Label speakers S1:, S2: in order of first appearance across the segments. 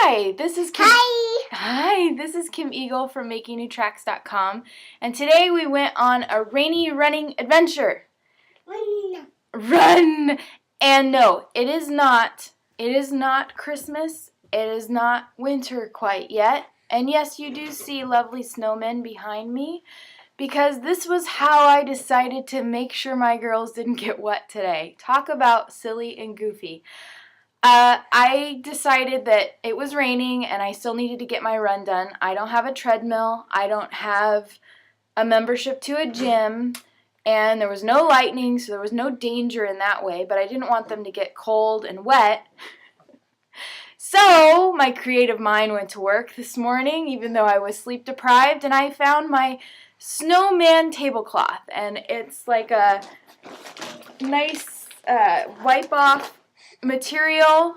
S1: Hi, this is Kim.
S2: Hi.
S1: Hi, this is Kim Eagle from MakingNewTracks.com, and today we went on a rainy running adventure. Run! And no, it is not Christmas. It is not winter quite yet. And yes, you do see lovely snowmen behind me, because this was how I decided to make sure my girls didn't get wet today. Talk about silly and goofy. I decided that it was raining and I still needed to get my run done. I don't have a treadmill. I don't have a membership to a gym. And there was no lightning, so there was no danger in that way. But I didn't want them to get cold and wet. So my creative mind went to work this morning, even though I was sleep deprived. And I found my snowman tablecloth. And it's like a nice wipe-off material,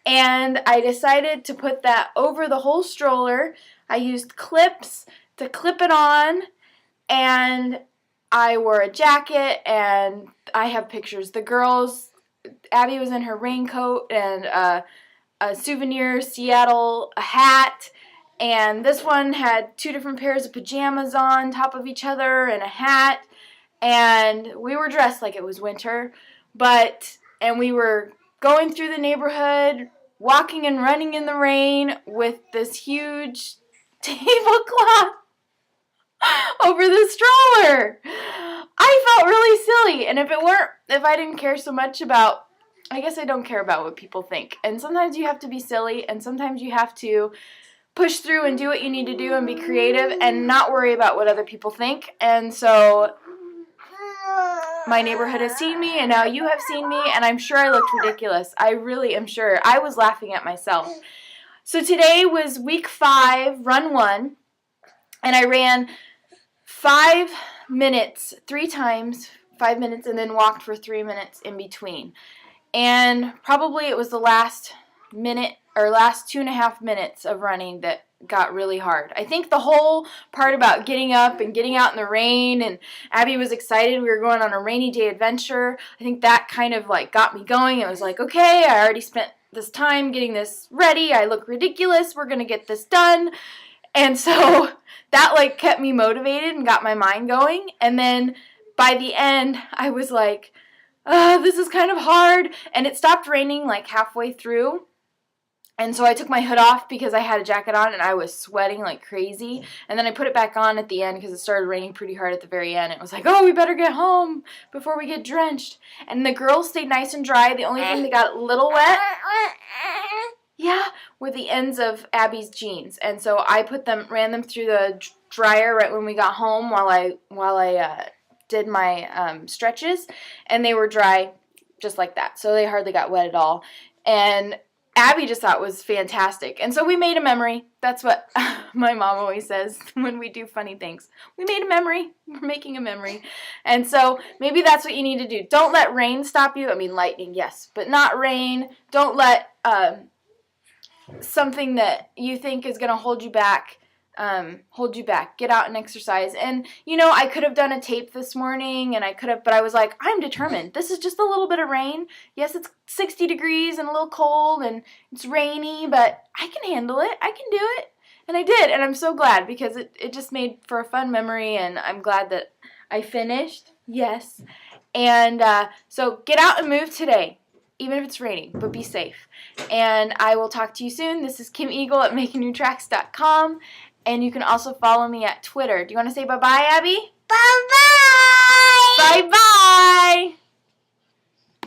S1: and I decided to put that over the whole stroller. I used clips to clip it on, and I wore a jacket, and I have pictures. The girls, Abby was in her raincoat and a souvenir Seattle hat, and this one had two different pairs of pajamas on top of each other and a hat, and we were dressed like it was winter, and we were going through the neighborhood, walking and running in the rain with this huge tablecloth over the stroller. I felt really silly, and if I didn't care so much about, I guess I don't care about what people think. And sometimes you have to be silly, and sometimes you have to push through and do what you need to do and be creative and not worry about what other people think. And so my neighborhood has seen me, and now you have seen me, and I'm sure I looked ridiculous. I really am sure. I was laughing at myself. So today was week 5, run 1, and I ran 5 minutes 3 times, 5 minutes, and then walked for 3 minutes in between. And probably it was the last 2.5 minutes of running that got really hard. I think the whole part about getting up and getting out in the rain, and Abby was excited we were going on a rainy day adventure. I think that kind of like got me going. It was like, okay, I already spent this time getting this ready. I look ridiculous. We're going to get this done. And so that like kept me motivated and got my mind going. And then by the end, I was like, this is kind of hard. And it stopped raining like halfway through. And so I took my hood off because I had a jacket on and I was sweating like crazy. And then I put it back on at the end because it started raining pretty hard at the very end. It was like, oh, we better get home before we get drenched. And the girls stayed nice and dry. The only thing that got a little wet, were the ends of Abby's jeans. And so I ran them through the dryer right when we got home while I did my stretches. And they were dry just like that. So they hardly got wet at all. And Abby just thought it was fantastic. And so we made a memory. That's what my mom always says when we do funny things. We made a memory. We're making a memory. And so maybe that's what you need to do. Don't let rain stop you. I mean, lightning, yes, but not rain. Don't let something that you think is going to hold you back. Get out and exercise. And I could have done a tape this morning, and but I was like, I'm determined. This is just a little bit of rain. Yes, it's 60 degrees and a little cold and it's rainy, but I can handle it. I can do it. And I did, and I'm so glad because it just made for a fun memory, and I'm glad that I finished. Yes. And so get out and move today, even if it's raining, but be safe. And I will talk to you soon. This is Kim Eagle at MakingNewTracks.com. And you can also follow me at Twitter. Do you want to say bye-bye, Abby?
S2: Bye-bye.